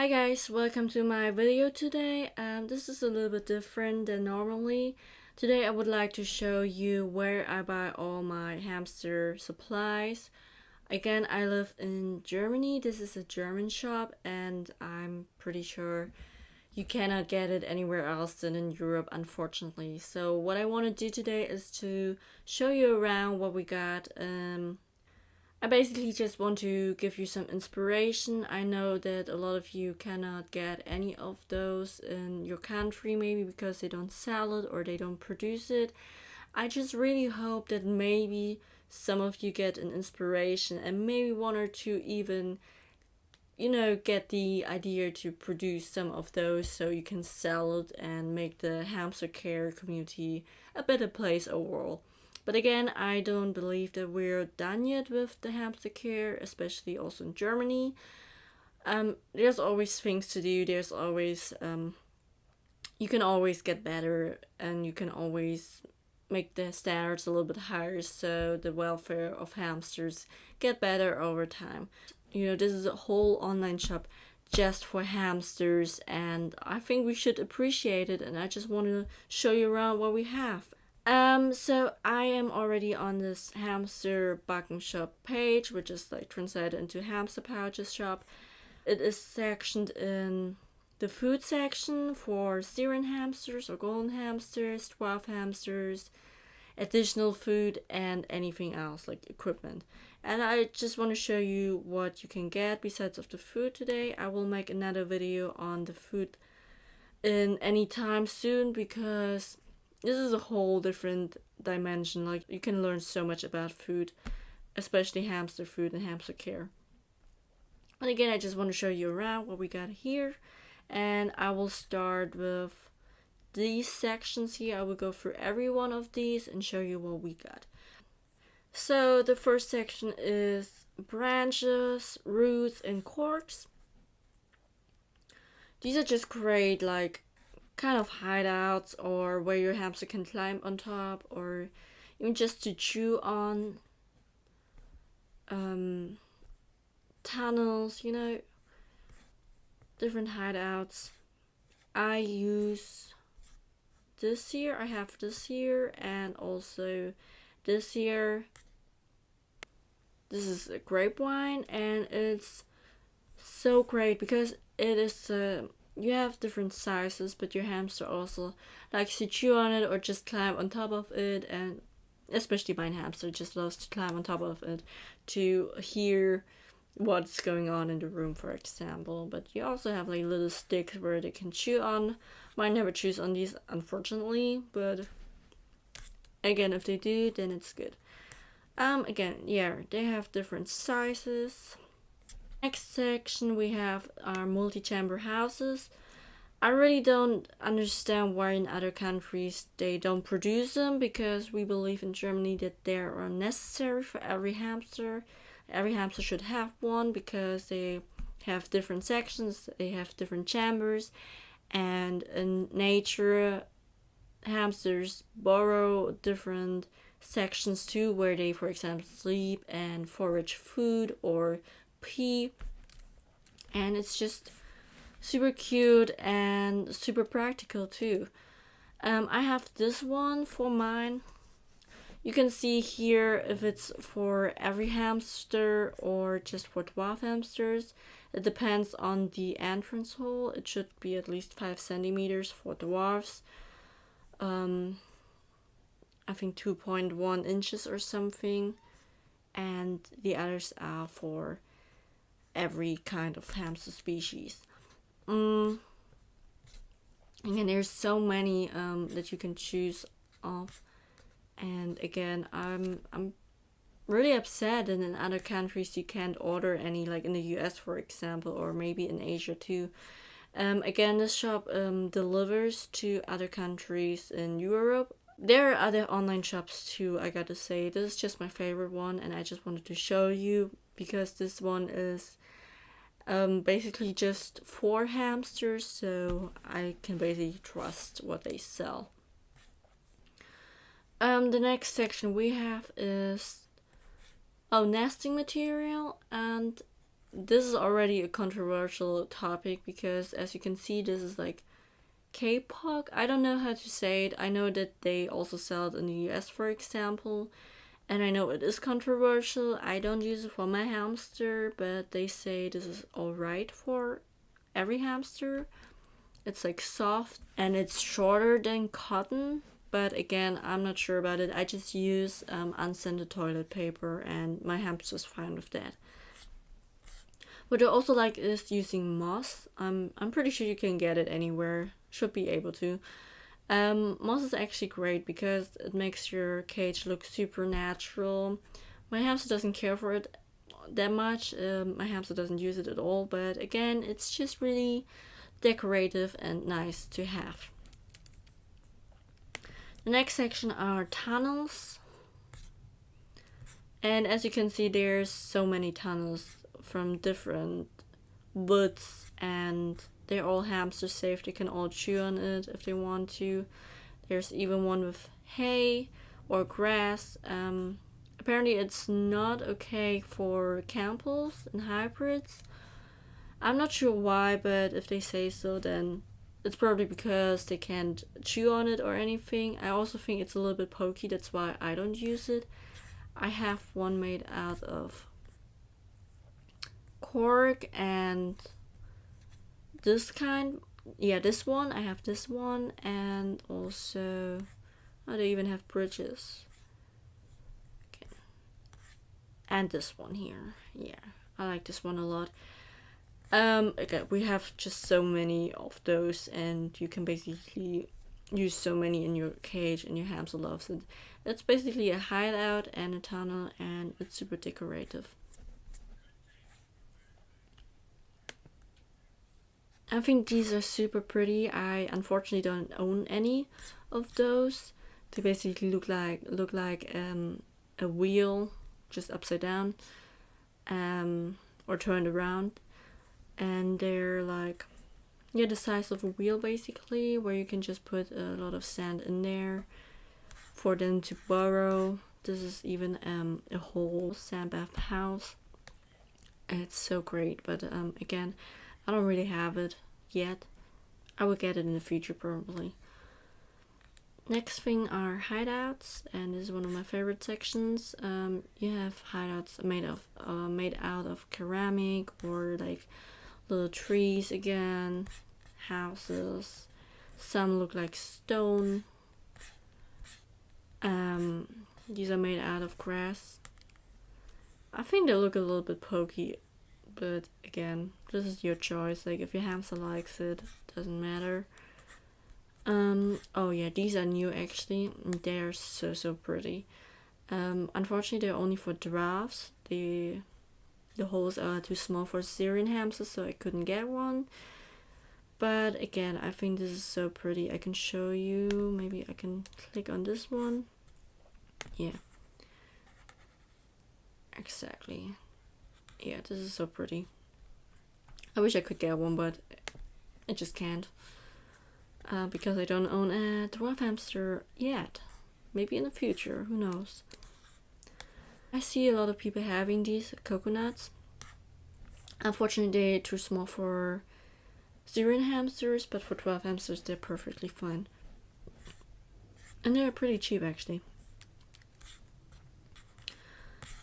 Hi guys, welcome to my video today. This is a little bit different than normally. Today I would like to show you where I buy all my hamster supplies. Again, I live in Germany. This is a German shop and I'm pretty sure you cannot get it anywhere else than in Europe, unfortunately. So what I want to do today is to show you around what we got. I basically just want to give you some inspiration. I know that a lot of you cannot get any of those in your country, maybe because they don't sell it or they don't produce it. I just really hope that maybe some of you get an inspiration and maybe one or two even, get the idea to produce some of those so you can sell it and make the hamster care community a better place overall. But again, I don't believe that we're done yet with the hamster care, especially also in Germany. There's always things to do. There's always you can always get better, and you can always make the standards a little bit higher so the welfare of hamsters get better over time. This is a whole online shop just for hamsters, and I think we should appreciate it. And I just want to show you around what we have. So I am already on this hamster backen shop page, which is like translated into hamster pouches shop. It is sectioned in the food section for Syrian hamsters or golden hamsters, dwarf hamsters, additional food, and anything else like equipment. And I just want to show you what you can get besides of the food today. I will make another video on the food in any time soon because this is a whole different dimension. Like, you can learn so much about food, especially hamster food and hamster care. And again, I just want to show you around what we got here. And I will start with these sections here. I will go through every one of these and show you what we got. So the first section is branches, roots, and corks. These are just great, like, kind of hideouts or where your hamster can climb on top or even just to chew on. Tunnels, different hideouts. I use this here. I have this here and also this here. This is a grape wine and it's so great because it is you have different sizes, but your hamster also likes to chew on it or just climb on top of it, and especially my hamster just loves to climb on top of it to hear what's going on in the room, for example. But you also have like little sticks where they can chew on. Mine never chews on these, unfortunately, but again, if they do, then it's good. Again, yeah, they have different sizes. Next section we have our multi-chamber houses. I really don't understand why in other countries they don't produce them, because we believe in Germany that they are necessary for every hamster. Every hamster should have one because they have different sections, they have different chambers, and in nature hamsters borrow different sections too, where they, for example, sleep and forage food or pee, and it's just super cute and super practical too. I have this one for mine. You can see here if it's for every hamster or just for dwarf hamsters. It depends on the entrance hole. It should be at least 5 centimeters for dwarfs. I think 2.1 inches or something, and the others are for every kind of hamster species. Again, there's so many that you can choose of, and again, I'm really upset that in other countries you can't order any, like in the US, for example, or maybe in Asia too. Again, this shop delivers to other countries in Europe. There are other online shops too, I gotta say. This is just my favorite one, and I just wanted to show you because this one is basically just for hamsters, so I can basically trust what they sell. The next section we have is nesting material, and this is already a controversial topic because, as you can see, this is like K-pop. I don't know how to say it. I know that they also sell it in the US, for example, and I know it is controversial. I don't use it for my hamster, but they say this is alright for every hamster. It's like soft and it's shorter than cotton, but again, I'm not sure about it. I just use unscented toilet paper, and my hamster's fine with that. What I also like is using moss. I'm pretty sure you can get it anywhere. Should be able to. Moss is actually great because it makes your cage look super natural. My hamster doesn't care for it that much. My hamster doesn't use it at all, but again, it's just really decorative and nice to have. The next section are tunnels. And as you can see, there's so many tunnels from different woods, and they're all hamster safe. They can all chew on it if they want to. There's even one with hay or grass. Apparently it's not okay for campbells and hybrids. I'm not sure why, but if they say so, then it's probably because they can't chew on it or anything. I also think it's a little bit pokey, that's why I don't use it. I have one made out of cork and this kind. Yeah, this one. I have this one, and also they even have bridges. Okay. And this one here. Yeah, I like this one a lot. Okay, we have just so many of those, and you can basically use so many in your cage, and your hamster loves it. It's basically a hideout and a tunnel, and it's super decorative. I think these are super pretty. I unfortunately don't own any of those. They basically look like a wheel, just upside down, or turned around, and they're like, yeah, the size of a wheel basically, where you can just put a lot of sand in there for them to burrow. This is even a whole sand bath house. It's so great, but again, I don't really have it yet. I will get it in the future probably. Next thing are hideouts, and this is one of my favorite sections. You have hideouts made out of ceramic, or like little trees again, houses. Some look like stone. These are made out of grass. I think they look a little bit pokey, but again, this is your choice. Like, if your hamster likes it, doesn't matter. Oh yeah, these are new actually. They're so pretty. Unfortunately, they're only for giraffes. The holes are too small for Syrian hamsters, so I couldn't get one. But again, I think this is so pretty. I can show you. Maybe I can click on this one. Yeah. Exactly. Yeah, this is so pretty. I wish I could get one, but I just can't. Because I don't own a dwarf hamster yet. Maybe in the future, who knows. I see a lot of people having these coconuts. Unfortunately, they're too small for Syrian hamsters, but for dwarf hamsters, they're perfectly fine. And they're pretty cheap, actually.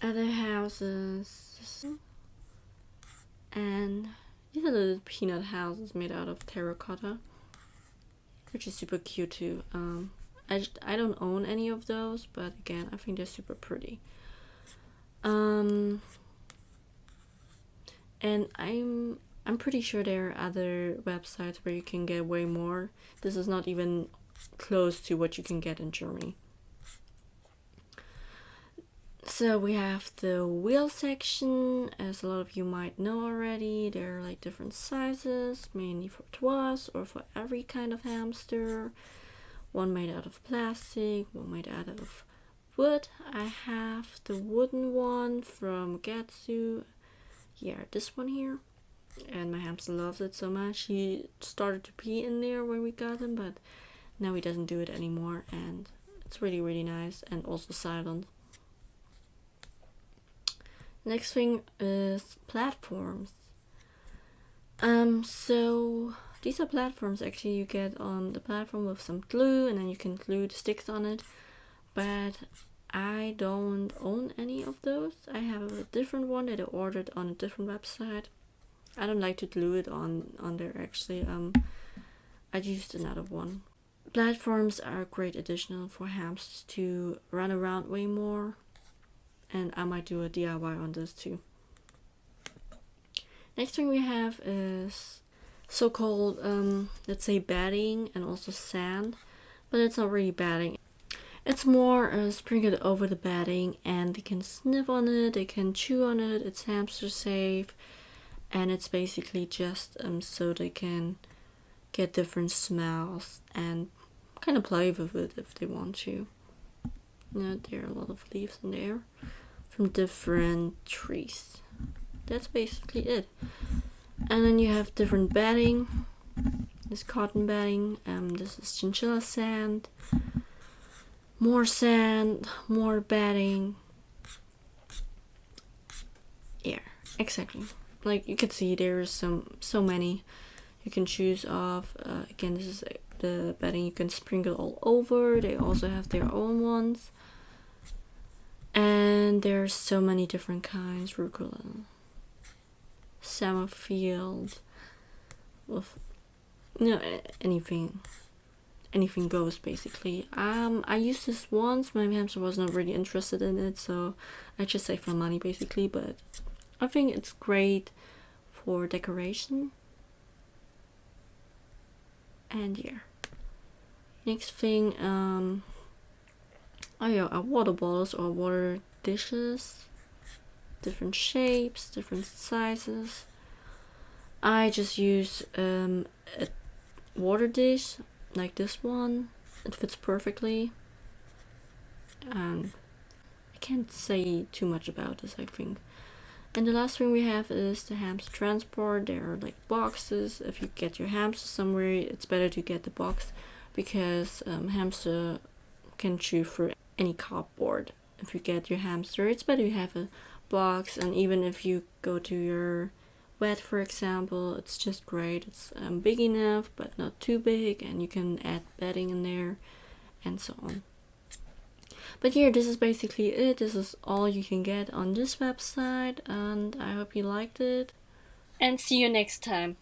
Other houses. And these are little peanut houses made out of terracotta, which is super cute too. I don't own any of those, but again, I think they're super pretty. And I'm pretty sure there are other websites where you can get way more. This is not even close to what you can get in Germany. So we have the wheel section, as a lot of you might know already. There are like different sizes, mainly for dwarfs or for every kind of hamster. One made out of plastic, one made out of wood. I have the wooden one from Gatsu. Yeah, this one here. And my hamster loves it so much. He started to pee in there when we got him, but now he doesn't do it anymore, and it's really nice and also silent. Next thing is platforms. So these are platforms. Actually, you get on the platform with some glue, and then you can glue the sticks on it. But I don't own any of those. I have a different one that I ordered on a different website. I don't like to glue it on there actually. I used another one. Platforms are a great additional for hamsters to run around way more, and I might do a DIY on this too. Next thing we have is so-called, let's say, bedding and also sand, but it's not really bedding. It's more sprinkled over the bedding, and they can sniff on it, they can chew on it. It's hamster safe, and it's basically just so they can get different smells and kind of play with it if they want to. There are a lot of leaves in there from different trees. That's basically it. And then you have different bedding. This cotton bedding. This is chinchilla sand. More sand, more bedding. Yeah, exactly. Like you can see, there's so many you can choose off. Again, this is the bedding you can sprinkle all over. They also have their own ones, and there's so many different kinds. Rucola, Summerfield, with anything goes basically. I used this once. My hamster was not really interested in it, so I just saved my money basically. But I think it's great for decoration. And yeah. Next thing, water bottles or water dishes, different shapes, different sizes. I just use a water dish like this one. It fits perfectly, and I can't say too much about this, I think. And the last thing we have is the hamster transport. There are like boxes. If you get your hamster somewhere, it's better to get the box, because hamster can chew through any cardboard. If you get your hamster, it's better you have a box. And even if you go to your vet, for example, it's just great. It's big enough but not too big, and you can add bedding in there and so on. But here, this is basically it. This is all you can get on this website, and I hope you liked it. And see you next time.